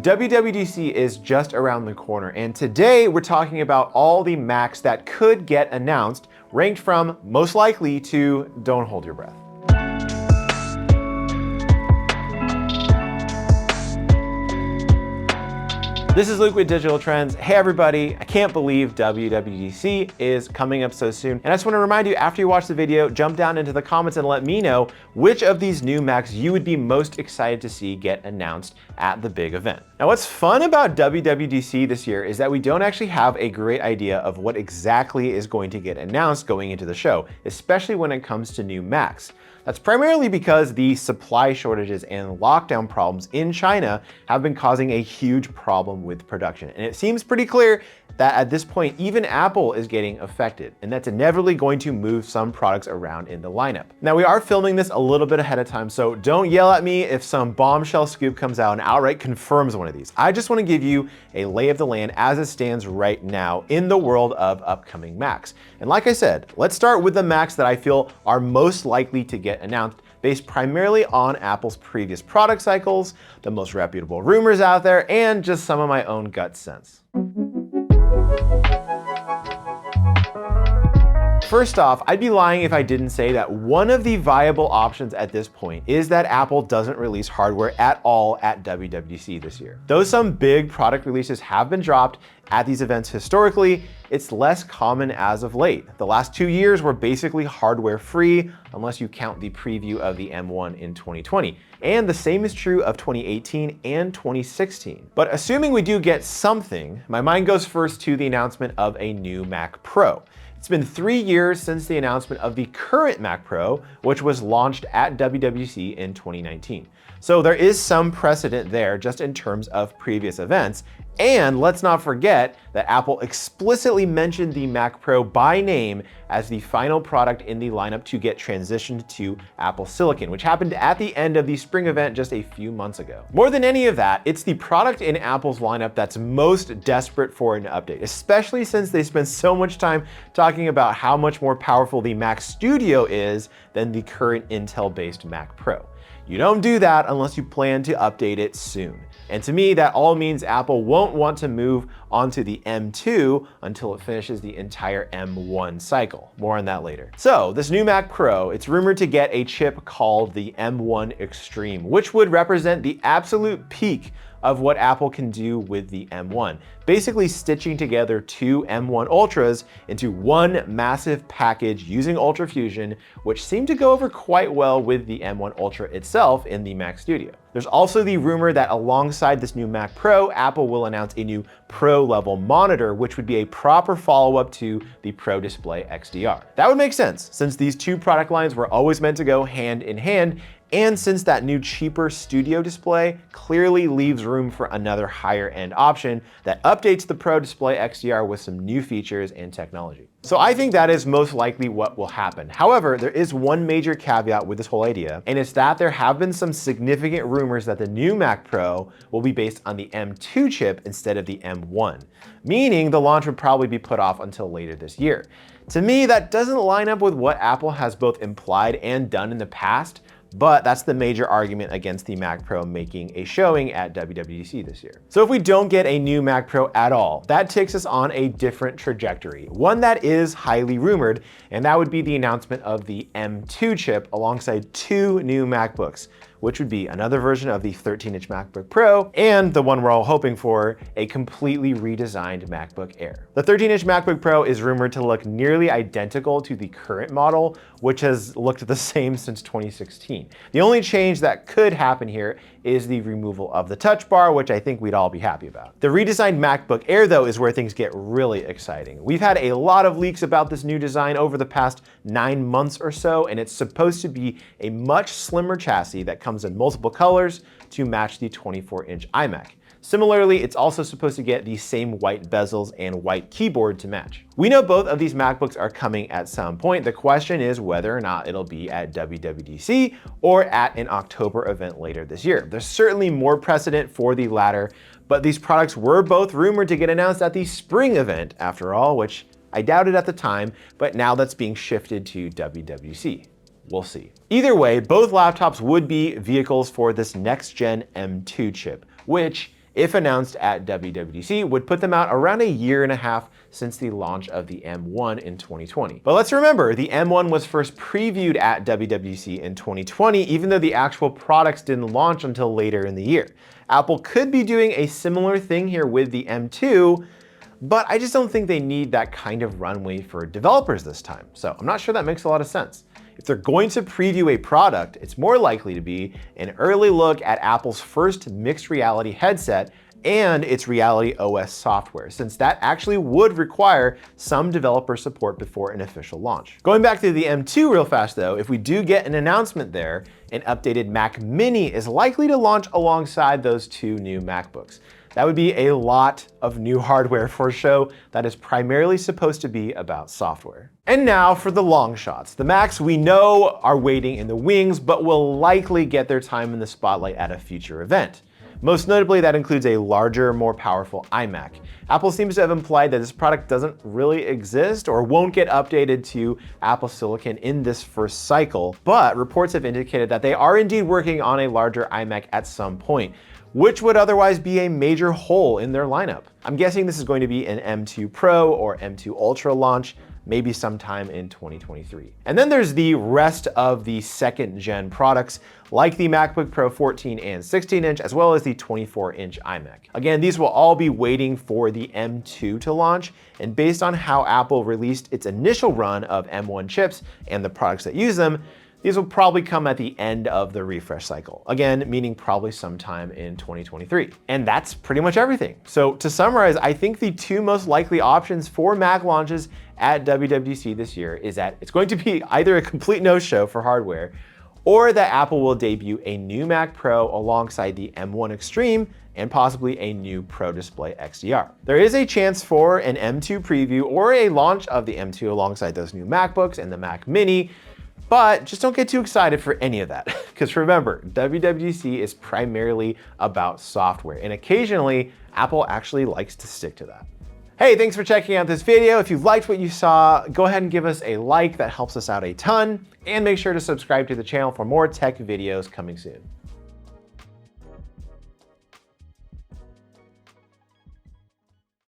WWDC is just around the corner, and today we're talking about all the Macs that could get announced, ranked from most likely to don't hold your breath. This is Luke with Digital Trends. Hey everybody, I can't believe WWDC is coming up so soon. And I just want to remind you, after you watch the video, jump down into the comments and let me know which of these new Macs you would be most excited to see get announced at the big event. Now what's fun about WWDC this year is that we don't actually have a great idea of what exactly is going to get announced going into the show, especially when it comes to new Macs. That's primarily because the supply shortages and lockdown problems in China have been causing a huge problem with production. And it seems pretty clear that at this point, even Apple is getting affected, and that's inevitably going to move some products around in the lineup. Now, we are filming this a little bit ahead of time, so don't yell at me if some bombshell scoop comes out and outright confirms one of these. I just want to give you a lay of the land as it stands right now in the world of upcoming Macs. And like I said, let's start with the Macs that I feel are most likely to get announced based primarily on Apple's previous product cycles, the most reputable rumors out there, and just some of my own gut sense. First off, I'd be lying if I didn't say that one of the viable options at this point is that Apple doesn't release hardware at all at WWDC this year. Though some big product releases have been dropped at these events historically, it's less common as of late. The last 2 years were basically hardware free, unless you count the preview of the M1 in 2020. And the same is true of 2018 and 2016. But assuming we do get something, my mind goes first to the announcement of a new Mac Pro. It's been 3 years since the announcement of the current Mac Pro, which was launched at WWDC in 2019. So there is some precedent there just in terms of previous events. And let's not forget that Apple explicitly mentioned the Mac Pro by name as the final product in the lineup to get transitioned to Apple Silicon, which happened at the end of the spring event just a few months ago. More than any of that, it's the product in Apple's lineup that's most desperate for an update, especially since they spend so much time talking about how much more powerful the Mac Studio is than the current Intel-based Mac Pro. You don't do that unless you plan to update it soon. And to me, that all means Apple won't want to move onto the M2 until it finishes the entire M1 cycle. More on that later. So this new Mac Pro, it's rumored to get a chip called the M1 Extreme, which would represent the absolute peak of what Apple can do with the M1, basically stitching together two M1 Ultras into one massive package using Ultra Fusion, which seemed to go over quite well with the M1 Ultra itself in the Mac Studio. There's also the rumor that alongside this new Mac Pro, Apple will announce a new Pro level monitor, which would be a proper follow-up to the Pro Display XDR. That would make sense, since these two product lines were always meant to go hand in hand, and since that new cheaper studio display clearly leaves room for another higher end option that updates the Pro Display XDR with some new features and technology. So I think that is most likely what will happen. However, there is one major caveat with this whole idea, and it's that there have been some significant rumors that the new Mac Pro will be based on the M2 chip instead of the M1, meaning the launch would probably be put off until later this year. To me, that doesn't line up with what Apple has both implied and done in the past, but that's the major argument against the Mac Pro making a showing at WWDC this year. So if we don't get a new Mac Pro at all, that takes us on a different trajectory, one that is highly rumored, and that would be the announcement of the M2 chip alongside two new MacBooks, which would be another version of the 13-inch MacBook Pro and the one we're all hoping for, a completely redesigned MacBook Air. The 13-inch MacBook Pro is rumored to look nearly identical to the current model, which has looked the same since 2016. The only change that could happen here is the removal of the Touch Bar, which I think we'd all be happy about. The redesigned MacBook Air, though, is where things get really exciting. We've had a lot of leaks about this new design over the past 9 months or so, and it's supposed to be a much slimmer chassis that comes in multiple colors to match the 24-inch iMac. Similarly, it's also supposed to get the same white bezels and white keyboard to match. We know both of these MacBooks are coming at some point. The question is whether or not it'll be at WWDC or at an October event later this year. There's certainly more precedent for the latter, but these products were both rumored to get announced at the spring event after all, which I doubted at the time, but now that's being shifted to WWDC. We'll see. Either way, both laptops would be vehicles for this next-gen M2 chip, which if announced at WWDC, would put them out around a year and a half since the launch of the M1 in 2020. But let's remember, the M1 was first previewed at WWDC in 2020, even though the actual products didn't launch until later in the year. Apple could be doing a similar thing here with the M2, but I just don't think they need that kind of runway for developers this time. So I'm not sure that makes a lot of sense. If they're going to preview a product, it's more likely to be an early look at Apple's first mixed reality headset and its Reality OS software, since that actually would require some developer support before an official launch. Going back to the M2 real fast though, if we do get an announcement there, an updated Mac Mini is likely to launch alongside those two new MacBooks. That would be a lot of new hardware for a show that is primarily supposed to be about software. And now for the long shots. The Macs we know are waiting in the wings, but will likely get their time in the spotlight at a future event. Most notably, that includes a larger, more powerful iMac. Apple seems to have implied that this product doesn't really exist or won't get updated to Apple Silicon in this first cycle, but reports have indicated that they are indeed working on a larger iMac at some point, which would otherwise be a major hole in their lineup. I'm guessing this is going to be an M2 Pro or M2 Ultra launch, maybe sometime in 2023. And then there's the rest of the second gen products, like the MacBook Pro 14 and 16 inch, as well as the 24 inch iMac. Again, these will all be waiting for the M2 to launch, and based on how Apple released its initial run of M1 chips and the products that use them, these will probably come at the end of the refresh cycle. Again, meaning probably sometime in 2023. And that's pretty much everything. So to summarize, I think the two most likely options for Mac launches at WWDC this year is that it's going to be either a complete no-show for hardware, or that Apple will debut a new Mac Pro alongside the M1 Extreme and possibly a new Pro Display XDR. There is a chance for an M2 preview or a launch of the M2 alongside those new MacBooks and the Mac Mini, but just don't get too excited for any of that. Because remember, WWDC is primarily about software, and occasionally Apple actually likes to stick to that. Hey, thanks for checking out this video. If you liked what you saw, go ahead and give us a like. That helps us out a ton. And make sure to subscribe to the channel for more tech videos coming soon.